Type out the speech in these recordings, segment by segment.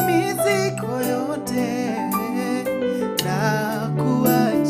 Mizigo yote na kuwa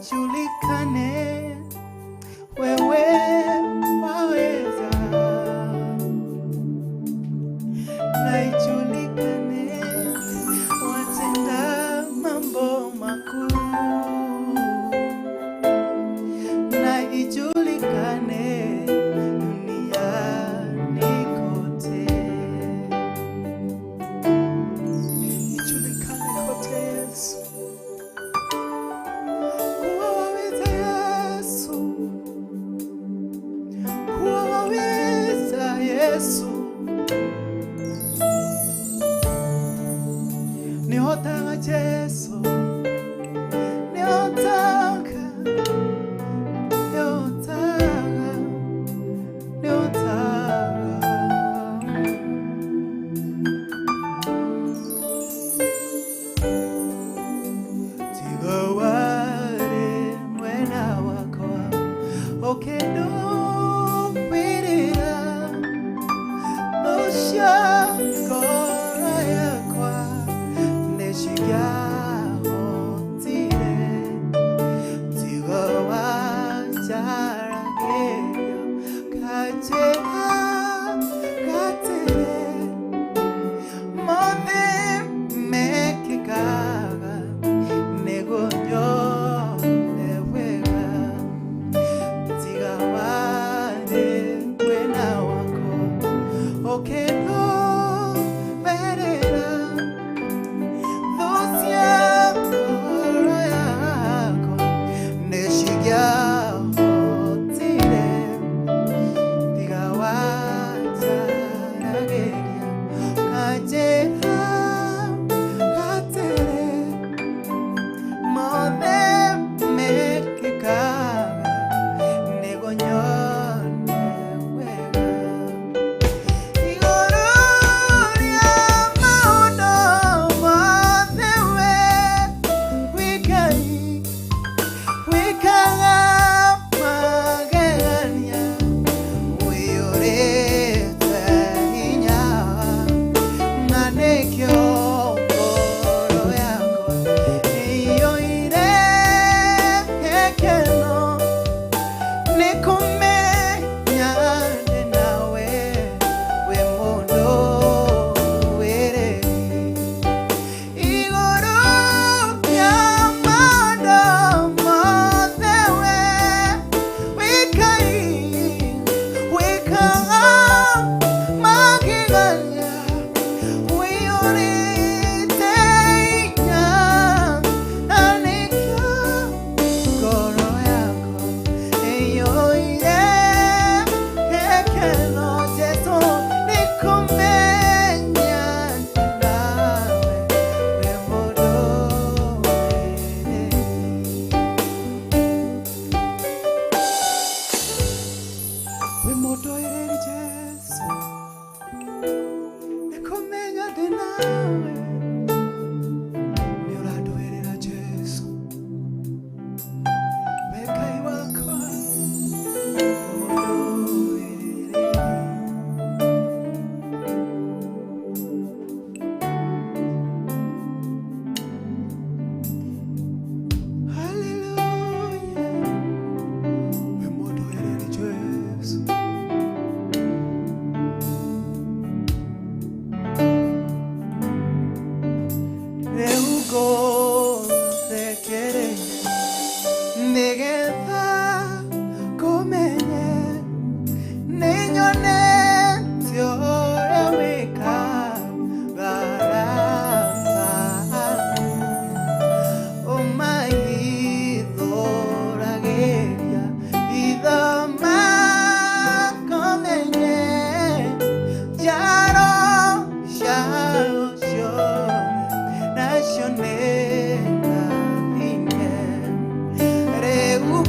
ijulikane wewe waweza, na ijulikane watenda mambo makuu, na ijulikane duniani kote, ijulikane kote Yesu. Yesu niotaka Yesu niotaka tigawale mwena wako okendo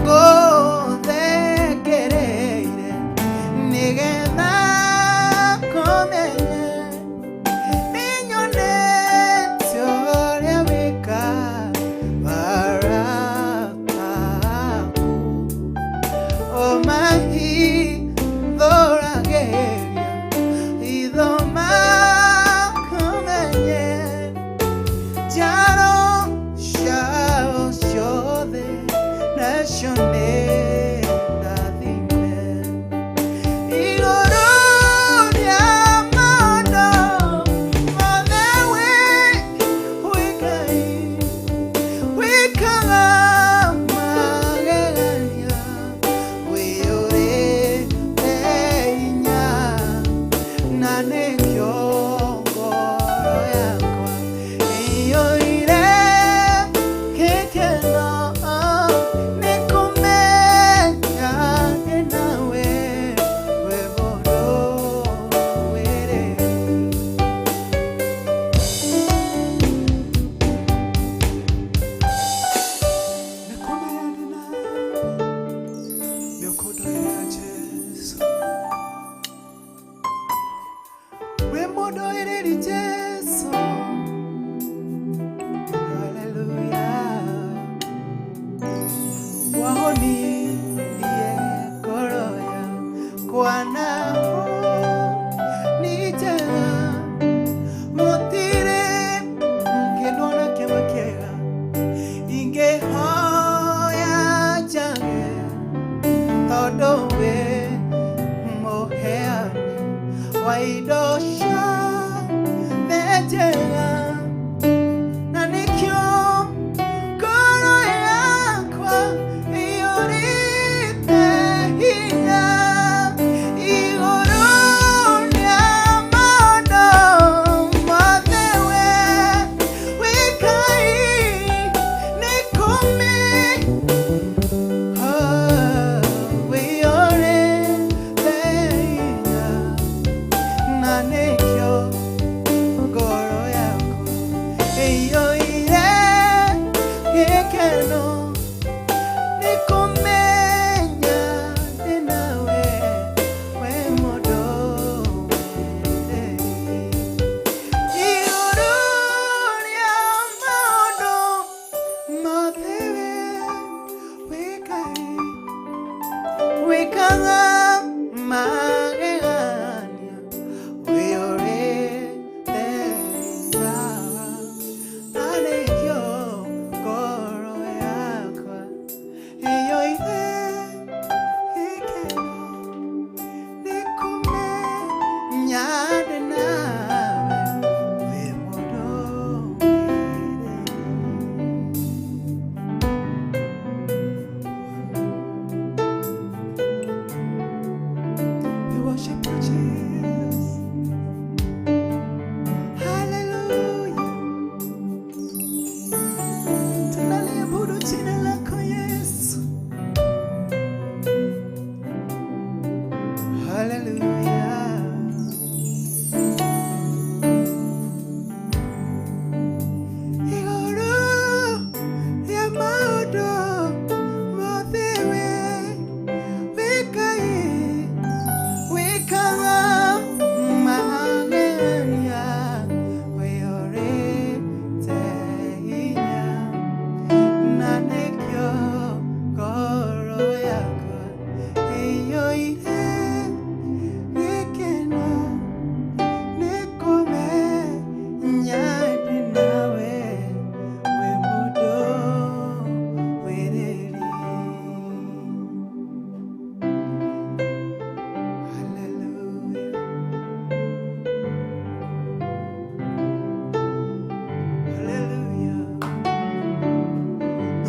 go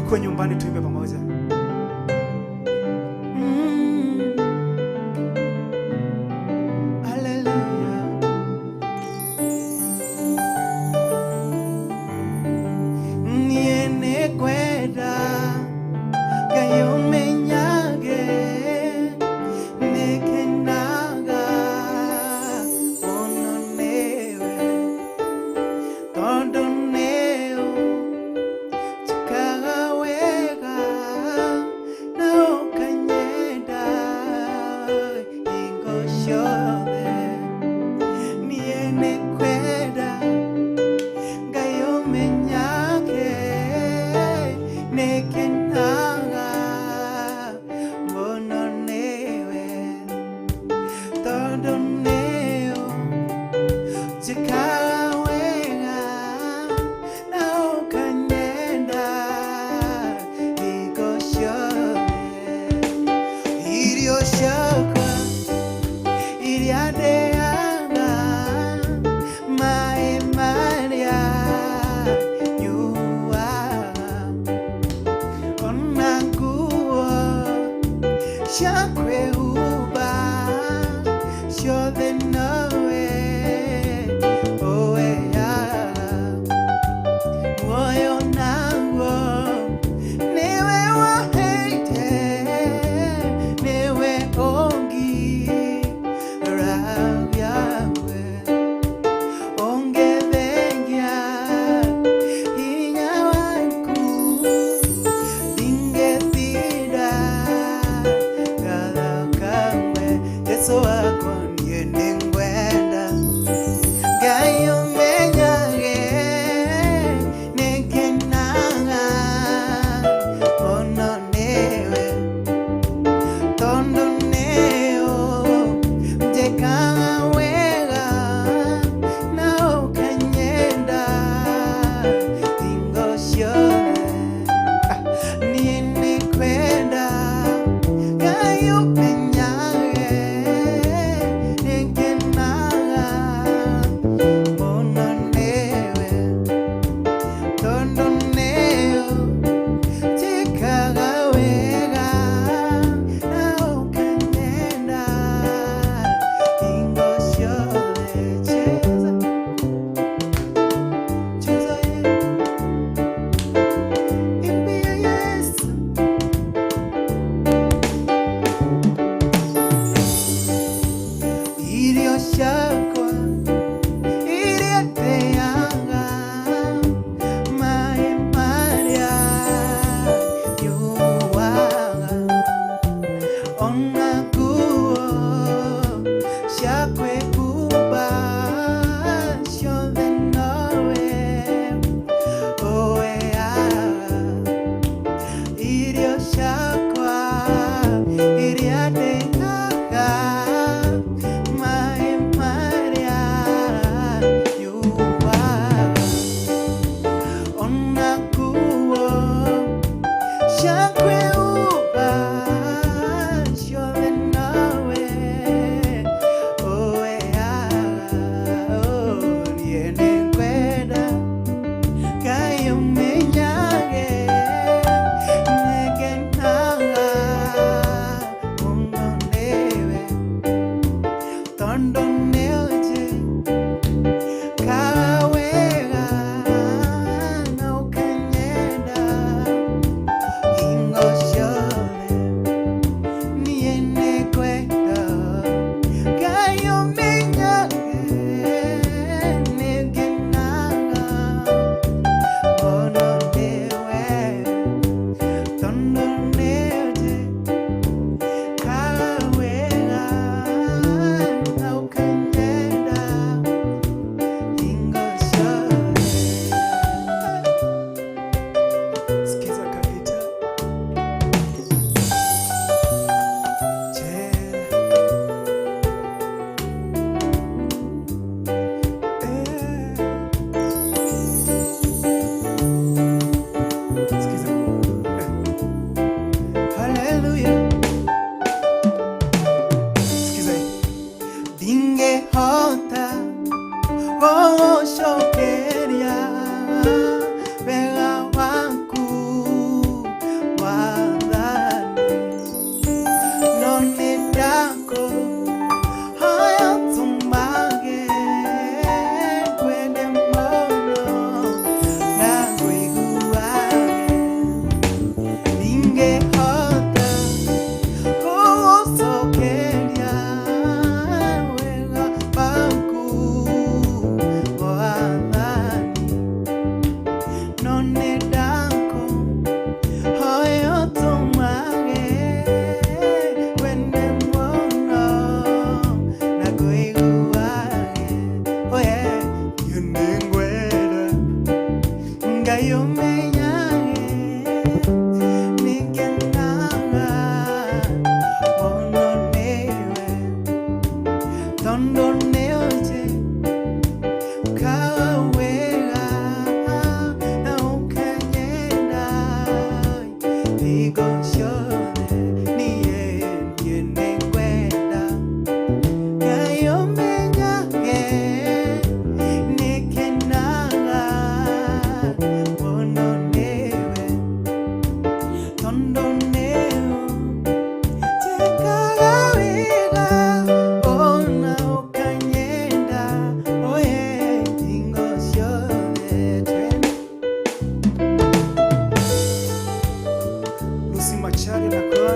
Kwa nyumbani tuimbe pamoja. Hallelujah. Niene kwenda kayo menyage nekenaga ononewe tondo neo chikaga wega gocoka iria ndĩaga maĩ marĩa nyuaga, ona nguo cia kwĩhumba ciothe nowe ũheaga. Muoyo naguo nĩwe woheire, nĩwe ũngĩragia we. Ũngĩthengia hinya waku ndingĩthira ngatho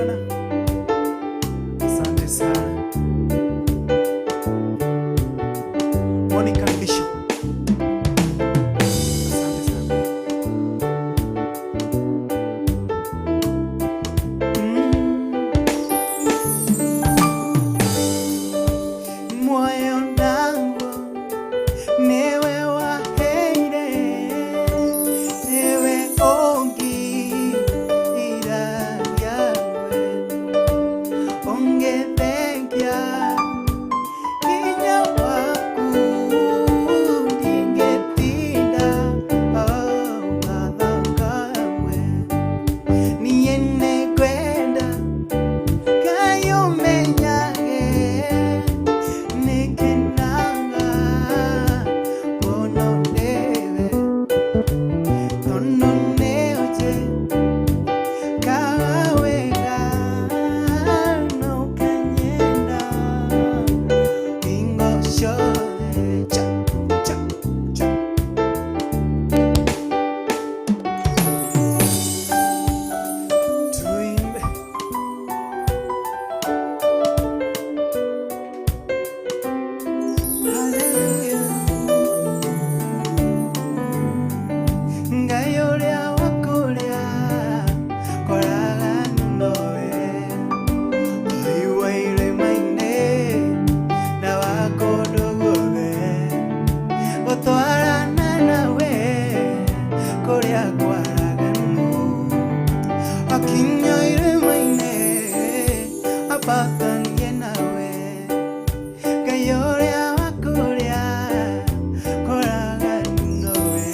sana, asante sana. Monica Bishop, asante sana. Moyo wangu niwe waheire, niwe ongira yawe, ongethekia hinya waku, ndingetinda watho kamwe, niĩ nĩngwenda Ngai ũmenyage nĩngenaga mũno nĩwe, tondũ nĩũnjĩkaga wega na ũkanyenda hingo ciothe. Tuimbe. Hallelujah. Ngai ũrĩa wa kũrĩa koraga nowe, Ngai wa irĩma-inĩ na wa kũndũ guothe, gũtwarana nawe kũrĩa kwaraganu, wakinya irĩma-inĩ ambatanie nawe, Ngai ũrĩa wa kũrĩa koraga nowe,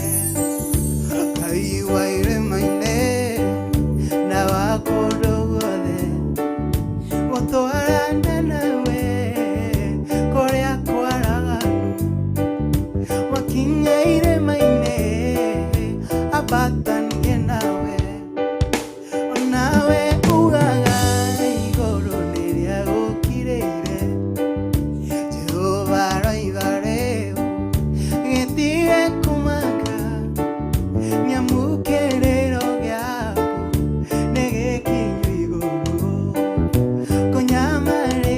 Ngai wa irĩma-inĩ na wa kũndũ guothe, gũtwarana nawe kũrĩa kwaraganu, wakinya irĩma-inĩ ambatanie nawe, onawe ugaga igũrũ nĩrĩa gũkirĩire, Jehova roiga rĩu gĩtige kũmaka, nyamũkĩrĩro gĩaku nĩ gĩkinyu igũrũ, kũnyamarĩka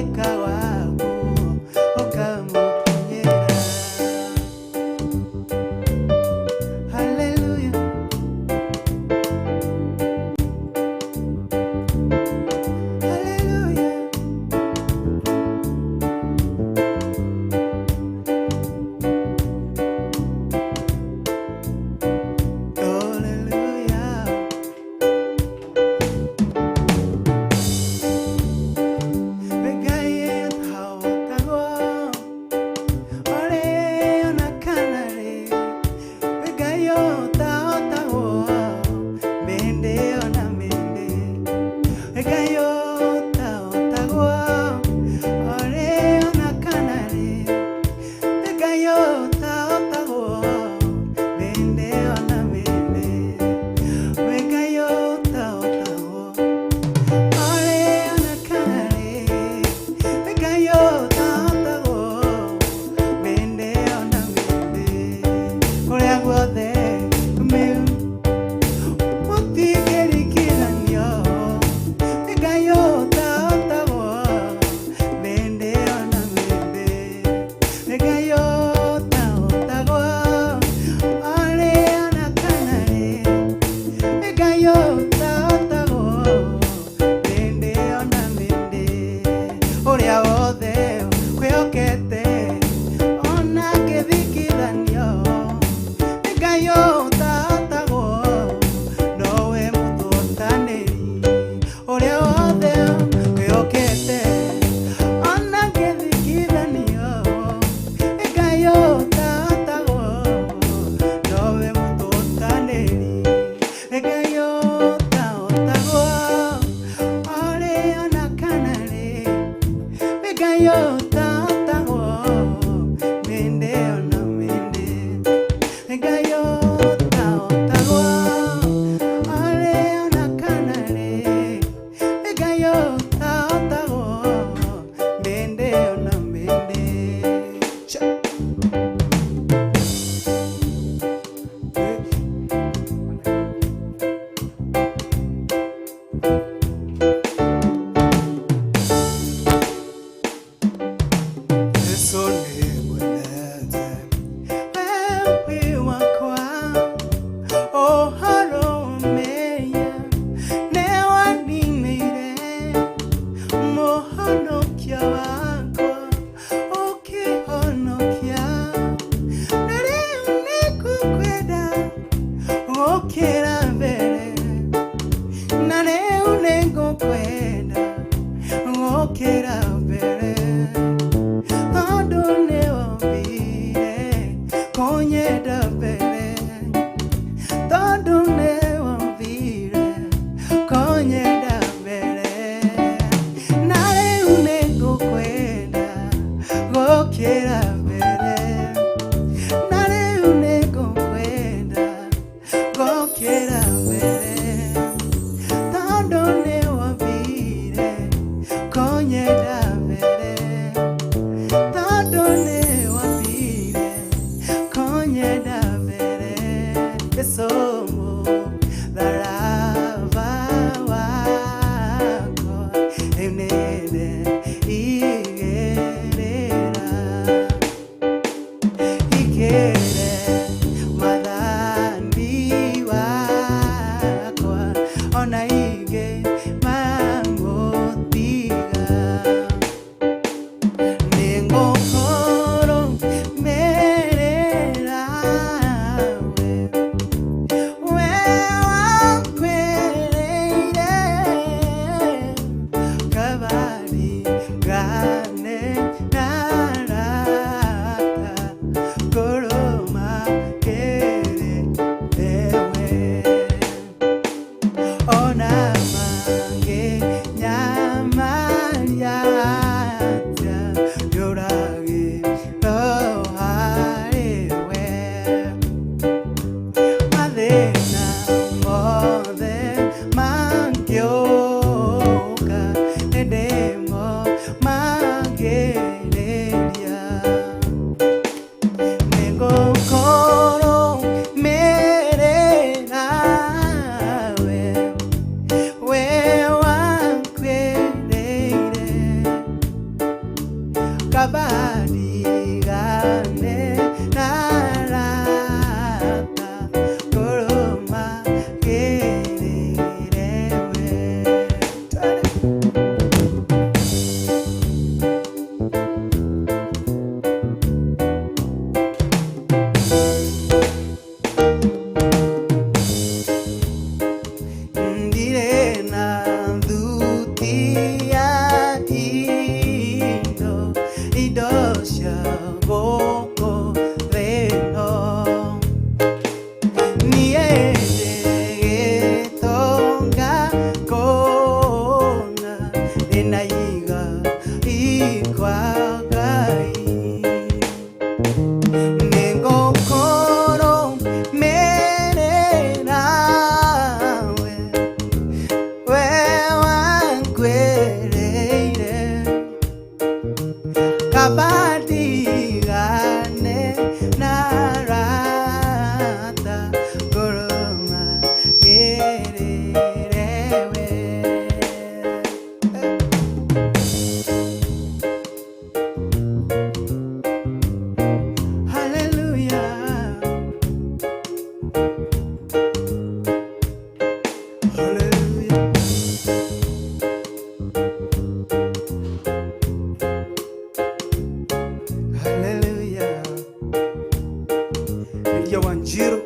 Wanjiru,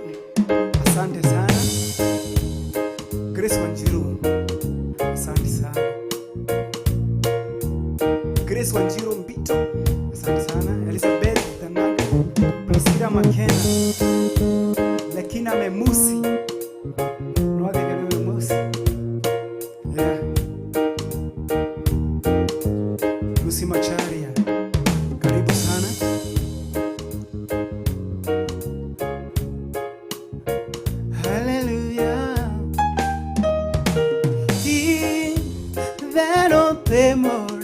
asante sana. Grace Wanjiru, asante sana. Grace Wanjiru Mbito, asante sana. Elizabeth Tanaga, Priscilla Makena, Lakina Memusi, Nwage Memusi, yeah. Lucy Macharia, karibu sana.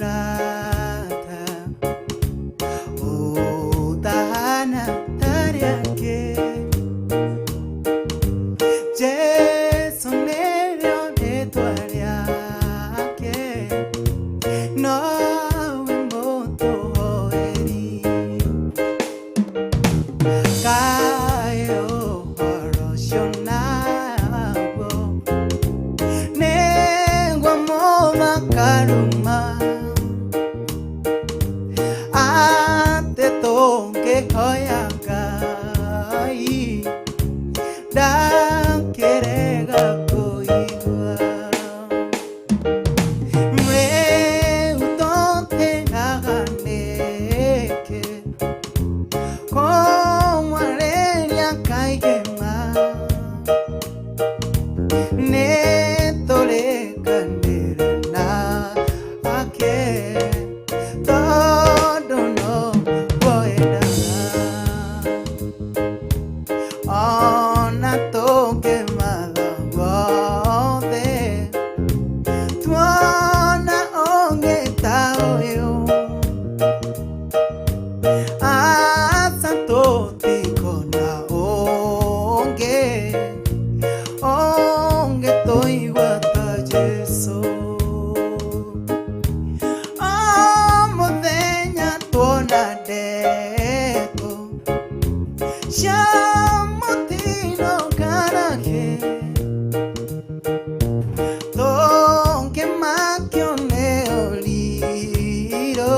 Morata, oh Dana Tariake, Jason Leon Etuariake, no moto eri, Kaio Oroshionabo, Nengwa Moma Karuma. Hoyakai dan kerega koiwa mre utote aganeke como areria kaigema netore kanderena ake todo no ona toke malagode tuona onge taoyo asanto tikona onge toiwata Jesu amodenya tuona deto Shamotino Karake Donke Makione Oliro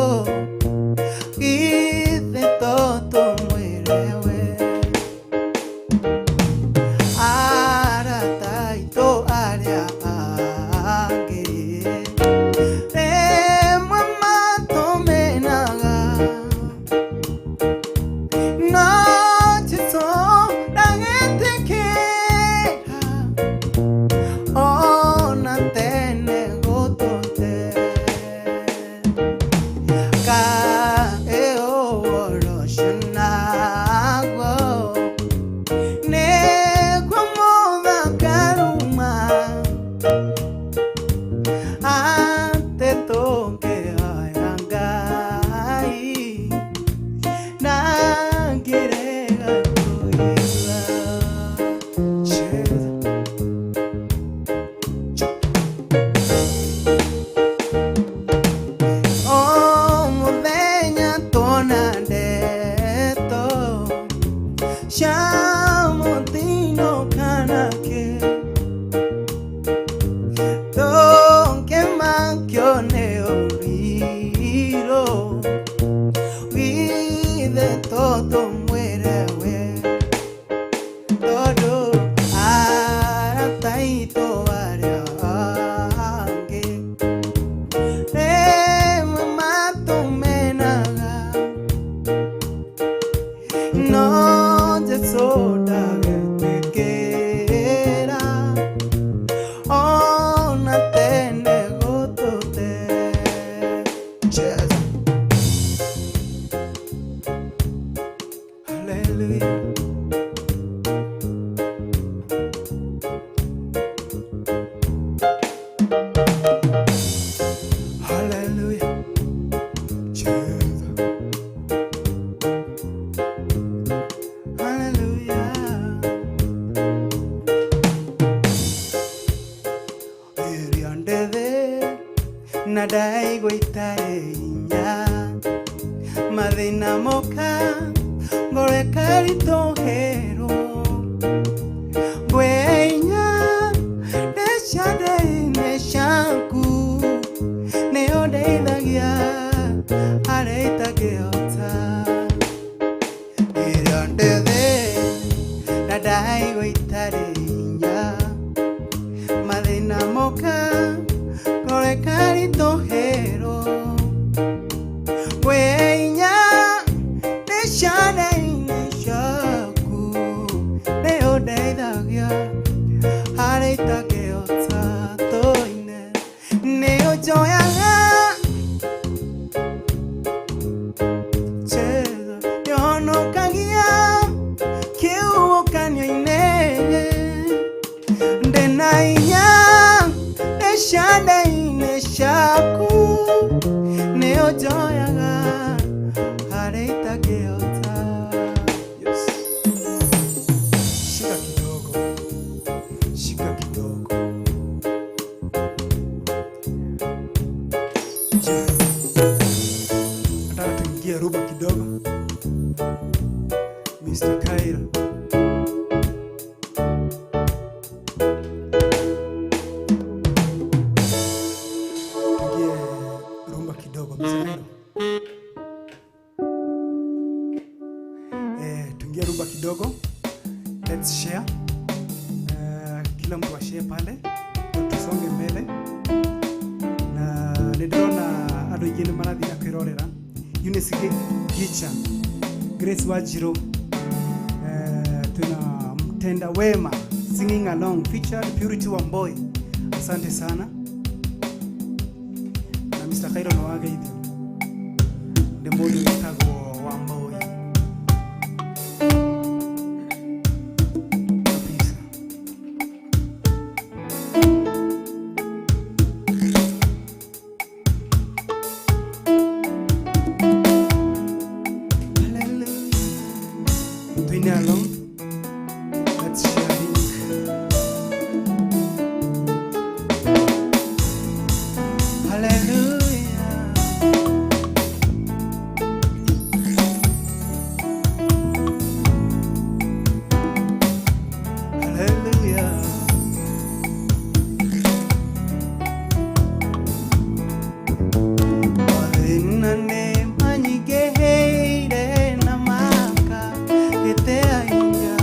Gide Toto Muerewe Arataito Aria Age Mama Tomenaga No Shamotino Kanake Donke Makione Oliro Gide Toto Muerewe Todo Arataito Ariage cheza. Hallelujah. Hallelujah. Cheza. Hallelujah. Eriandede nadai goitare inya mathina moka ngore karito hero bwenya neshade neshanku neodeithagia areitagiota eriandede nadai goitare inya mathina moka ngore karito hero bwenya neshade neshaku neodeithagia areitagiota toine neojoyaga cheza yonokagia kiuokanyoine ndenainya neshade neshaku neojoyaga areitagiota. Yes. Shika kidogo, shika kidogo. Nataka tuingie rumba kidogo. Mr. Kaira. Tuingie rumba kidogo, Mr. Kaira. Tuingie rumba kidogo. Let's share. Kila mtu ashare pale. Tusonge mbele. Na nindona andu aingi ni marathii na kwirorera. Eunice Gicha, Grace Wanjiru, tuna Mtenda Wema singing along featured Purity Wamboi. Asante sana. Na Mr. Kairo no wageithio. Nde mundu witagwo Wamboi. Kabisa. Tuine along. Let's share link. Hallelujah. Hallelujah. Wadinane manyigeheire namaka geteainya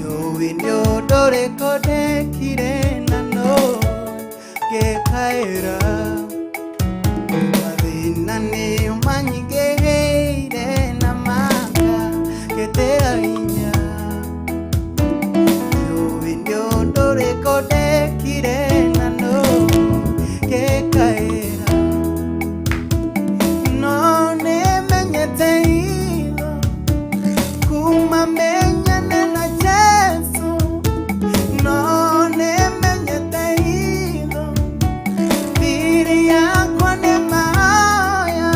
yovinyo dore kodekire nano gekaera wadinane manyigeheire namaka geteainya yovinyo dore kodekire nano gekaera none menyete hilo kumamenyane na Yesu none menyete hilo thiri yakwa ni maya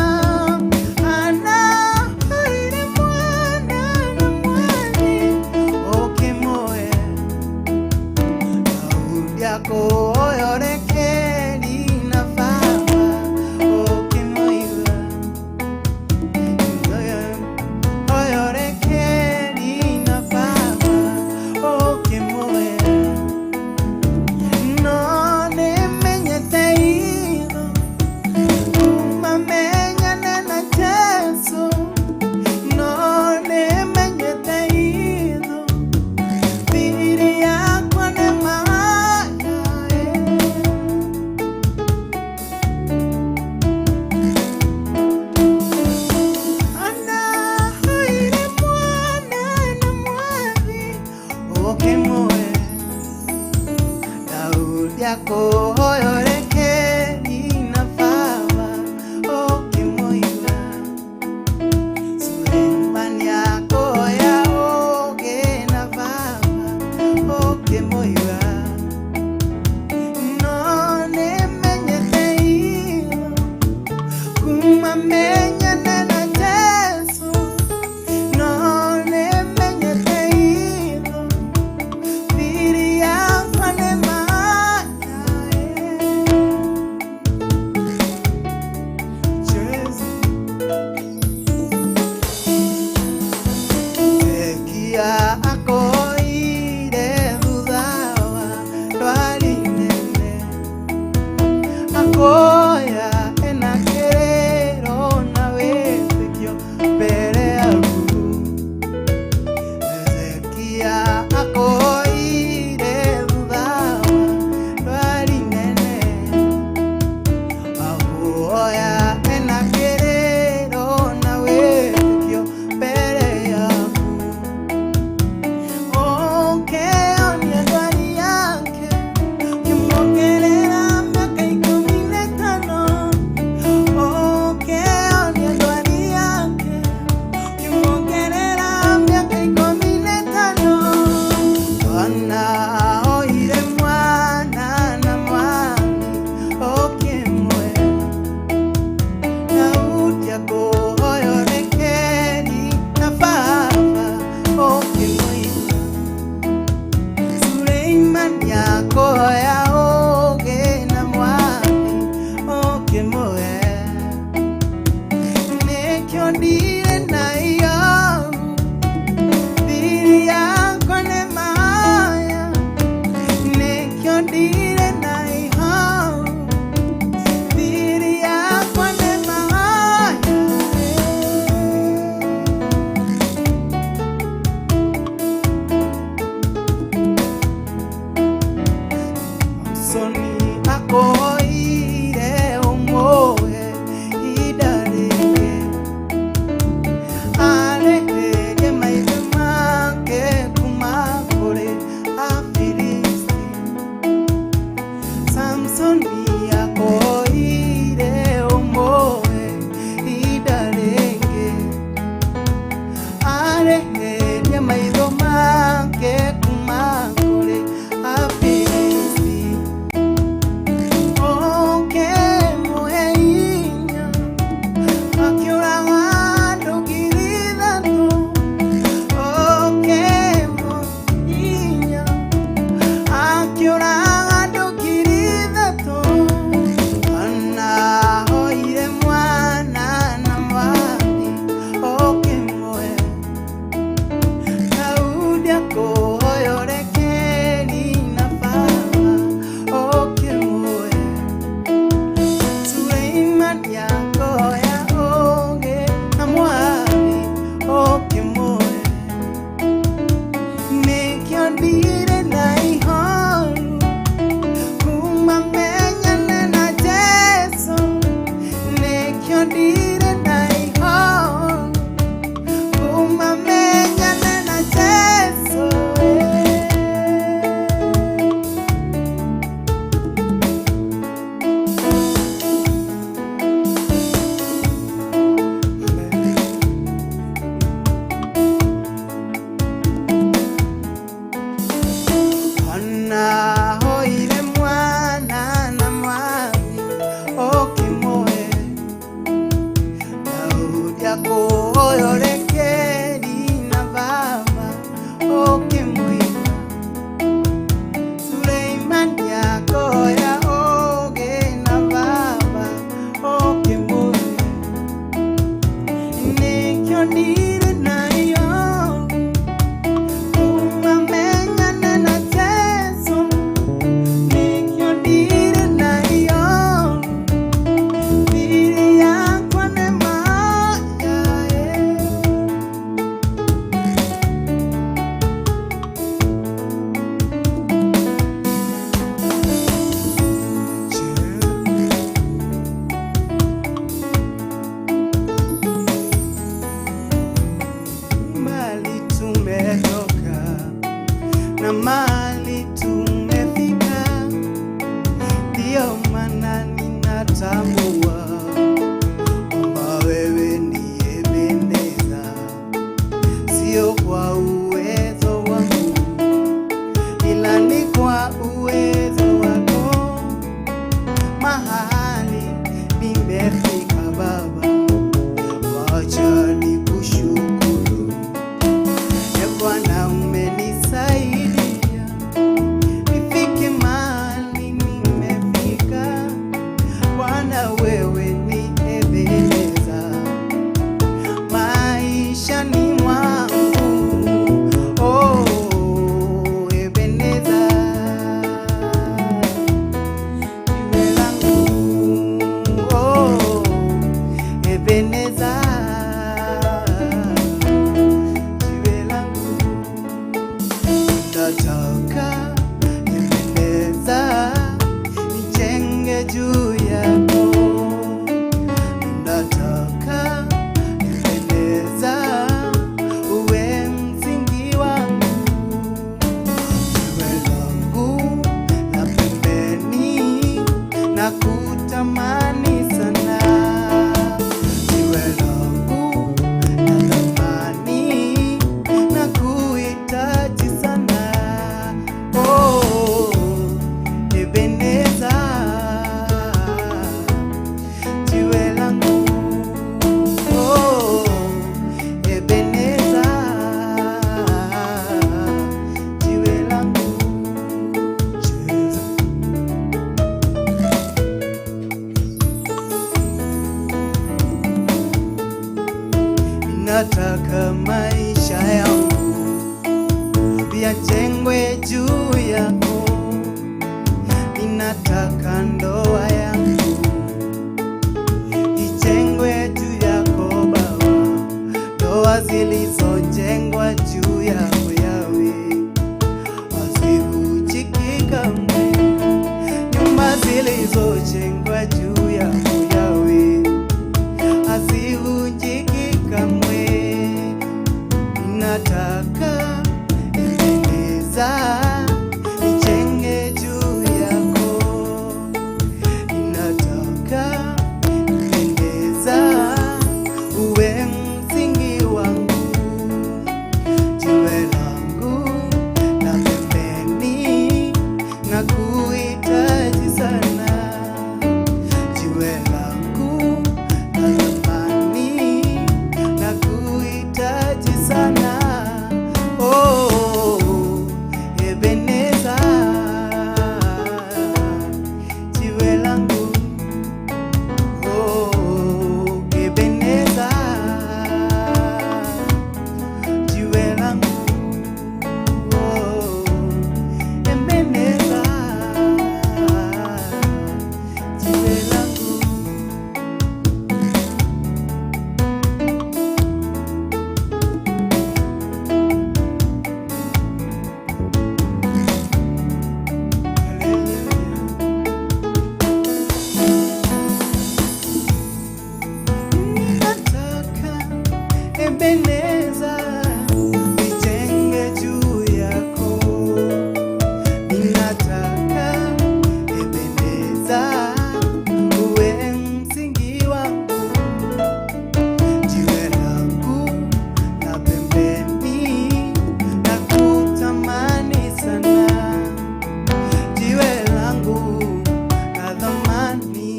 kutamani sana, jiwe langu la thamani na kuhitaji sana. Oh, Ebeneza, jiwe langu. Oh, Ebeneza, jiwe langu. Nataka maisha yangu yajengwe juu yako, ninataka ndoa yangu ijengwe juu yako Baba, ndoa zilizojengwa juu yako Yawe hazivunjiki kamwe, nyumba zilizojengwa juu yako Yawe hazivunjiki kamwe. Ninataka Ebeneza nijenge juu yako, ninataka Ebeneza uwe msingi wangu, jiwe langu la pembeni na kuhitaji sana, jiwe langu la thamani na kuhitaji sana. Oh, Ebeneza, jiwe langu. Oh, Ebeneza, jiwe langu. Oh, Ebeneza, jiwe langu. Ninataka Ebeneza nijenge juu yako, ninataka Ebeneza uwe msingi wangu, jiwe langu la pembeni na kutamani sana, jiwe langu la thamani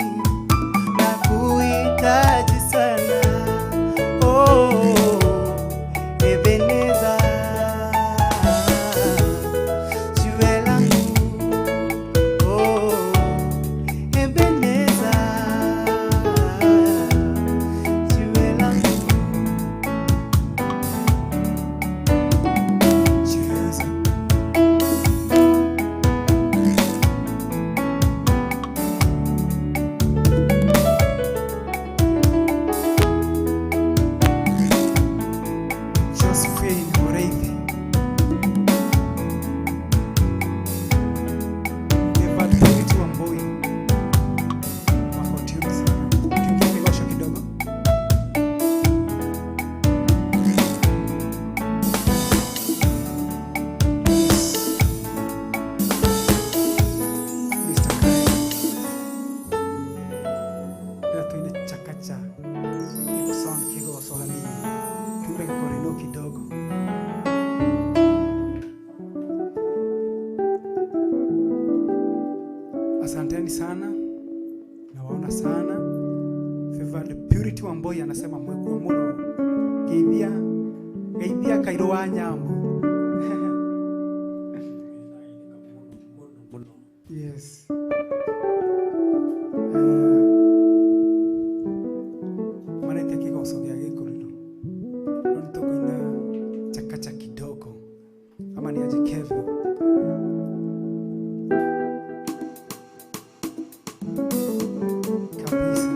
na kuhitaji sana. Oh, Ebeneza, jiwe langu. Oh, Ebeneza, jiwe langu. Cheza. Josephine Mureithi. Evangelist Wambui. Wako tune sana. Tuingie migosho kidogo. Mr. Kai. Leo tuine chakacha. Iko sound kigoso halini. Tuimbe korino kidogo. Asanteni sana, nawaona sana. Favored Purity Wamboi anasema mwekuo muno geithia Kairo wa Nyambo. Yes. Manete kigoso gya gikorino nonto kuina chakacha kidogo ama ni aje Kevin. Kabisa.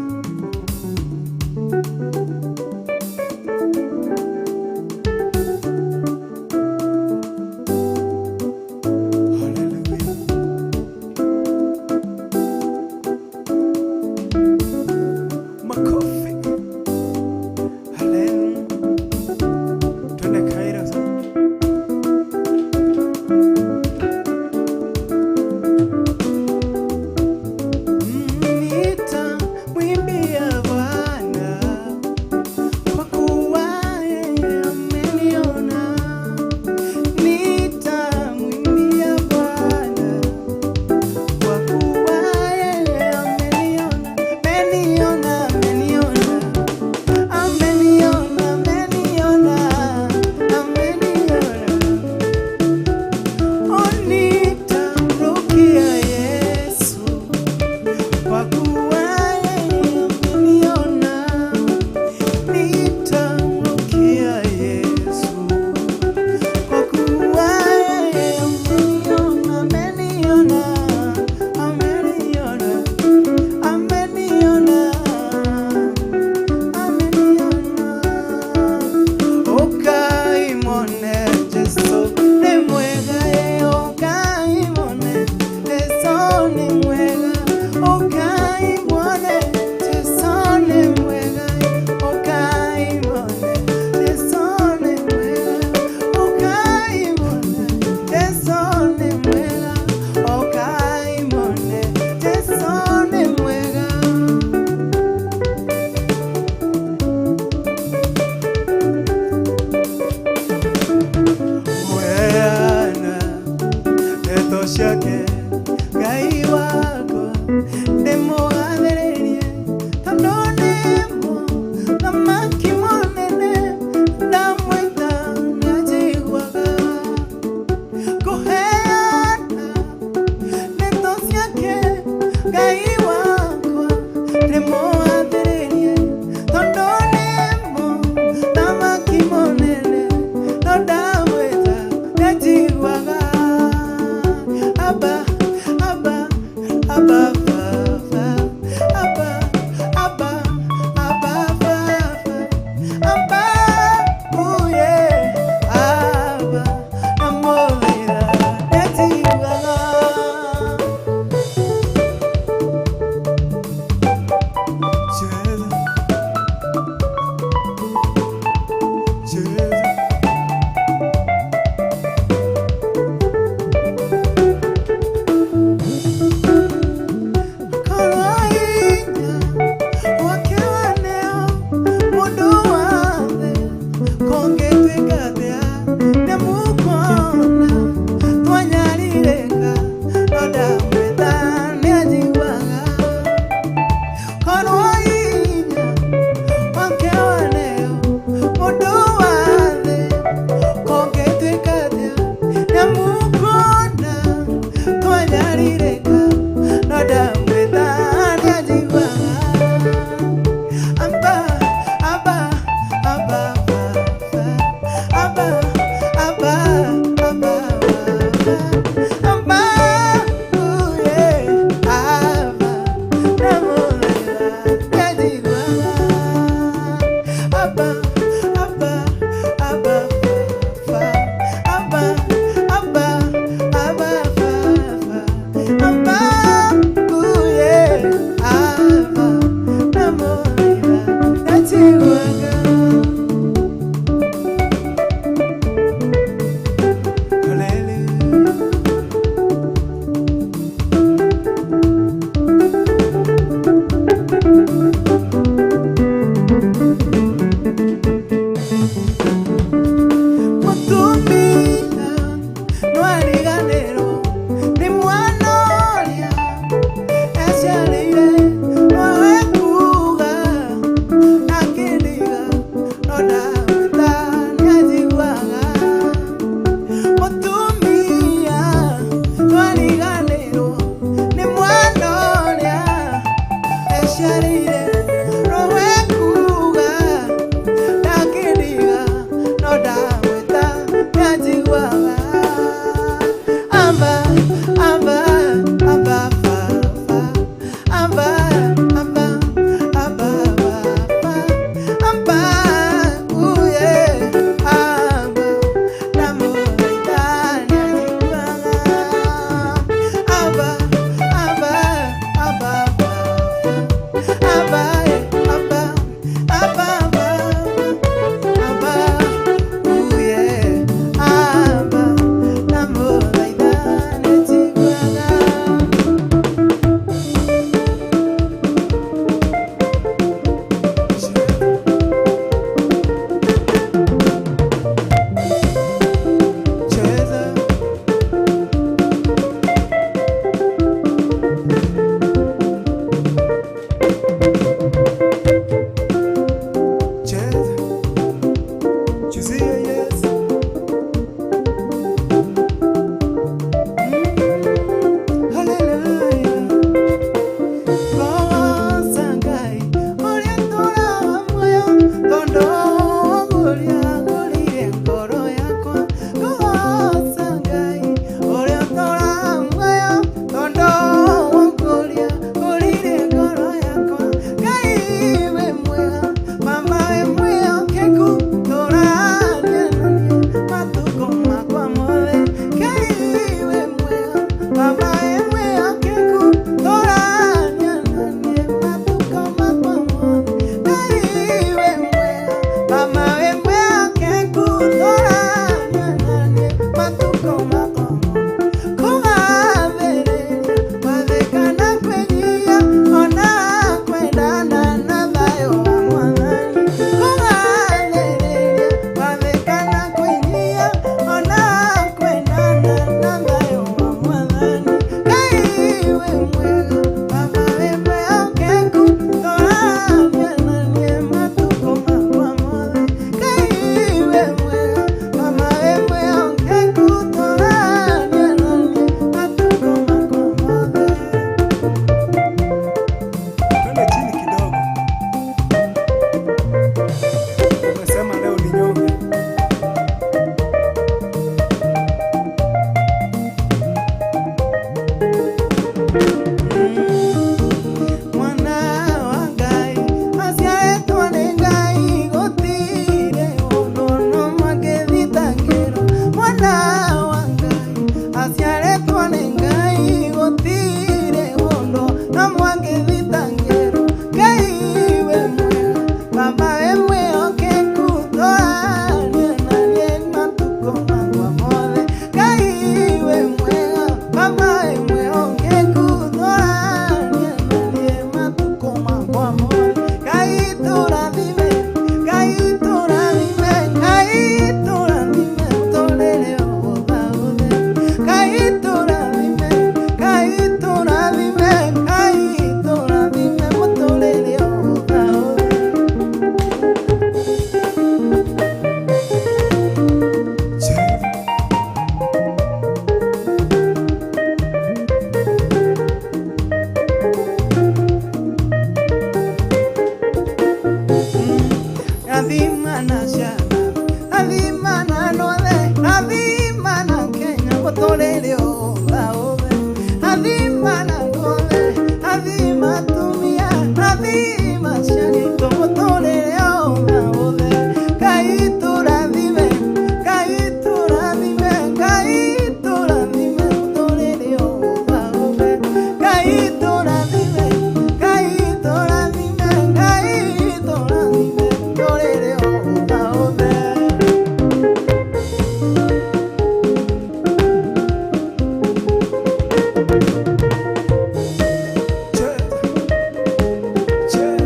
Che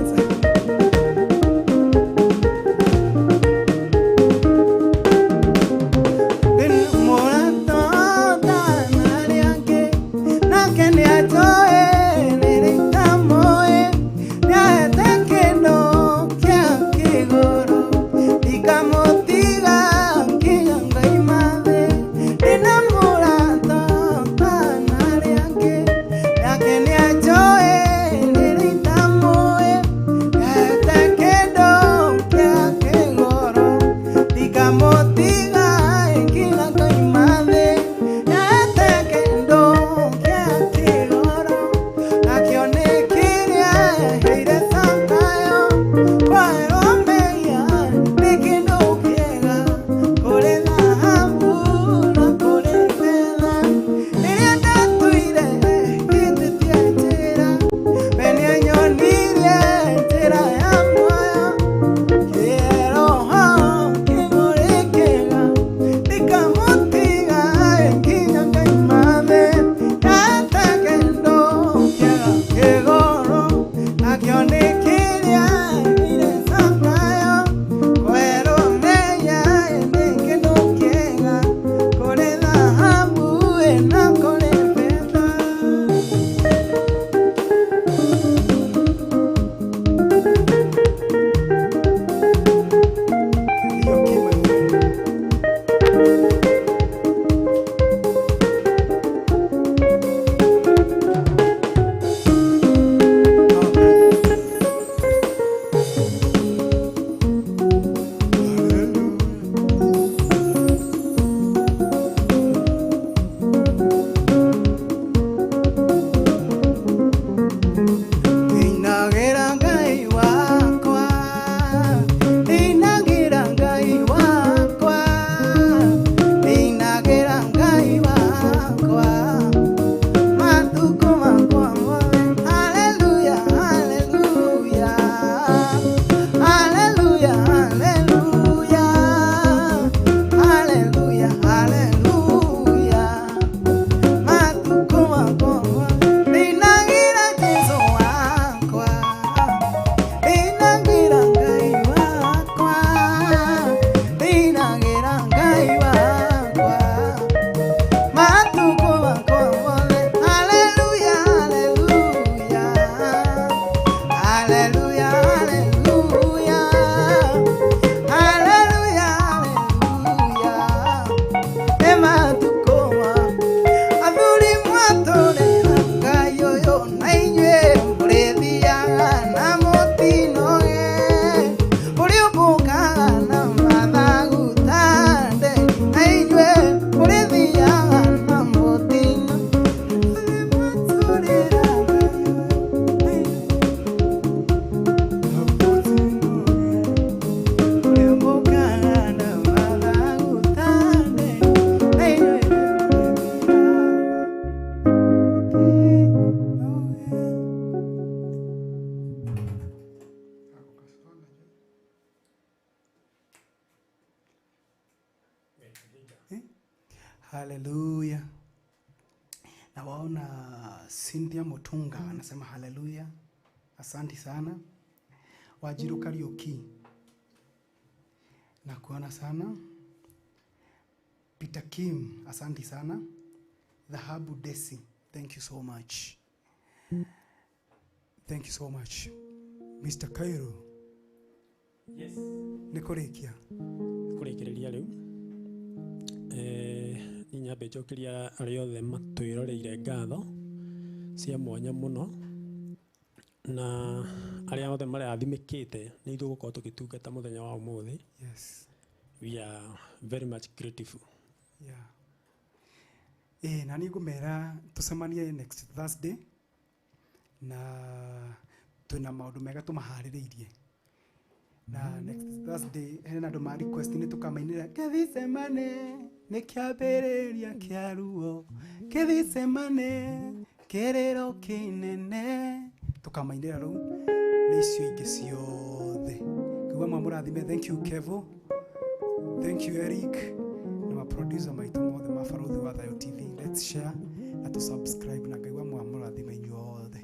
Haleluya. Na waona Cynthia Mutunga anasema haleluya. Asante sana. Wajiru Kariuki. Na kuona sana. Peter Kim, asante sana. Dhahabu Desi, thank you so much. Thank you so much. Mr. Cairo. Yes. Nikorekia. Kurekereria riu. Nyambe njokeria aria othe matwiroreire ngatho cia mwanya muno na aria othe marathimikite ni ithu gukorwo tugitungata muthenya wa umuthi. Yes. We are very much grateful. Yeah. Na nigumera tucemanie next Thursday na twina maundu mega tumahaririirie. Na next Thursday hena andu ma request ni tukamainira kethicemane ni kiambiriria kia ruo kethicemane kiriro kinene tukamainira ru ni icio ingi ciothe kigwa mamurathime. Thank you Kevo, thank you Eric na ma producer maitu mothe ma Baruthi wa Thayo TV. Let's share na to subscribe na kigwa mamurathime inyuothe.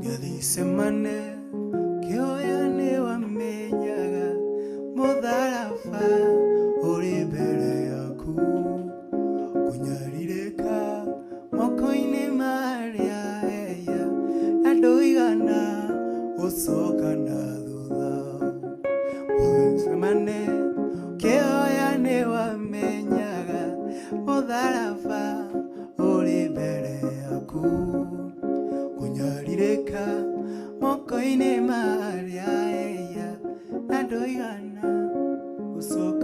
Gethicemane kioya ni wamenyaga mutharafa uri mbere yaku kunyaririka moko-ini maria eya na nduigana gucoka na thutha. Gethicemane kioya ni wamenyaga mutharafa uri mbere yaku kunyaririka moko-ini maria eya na nduigana gucoka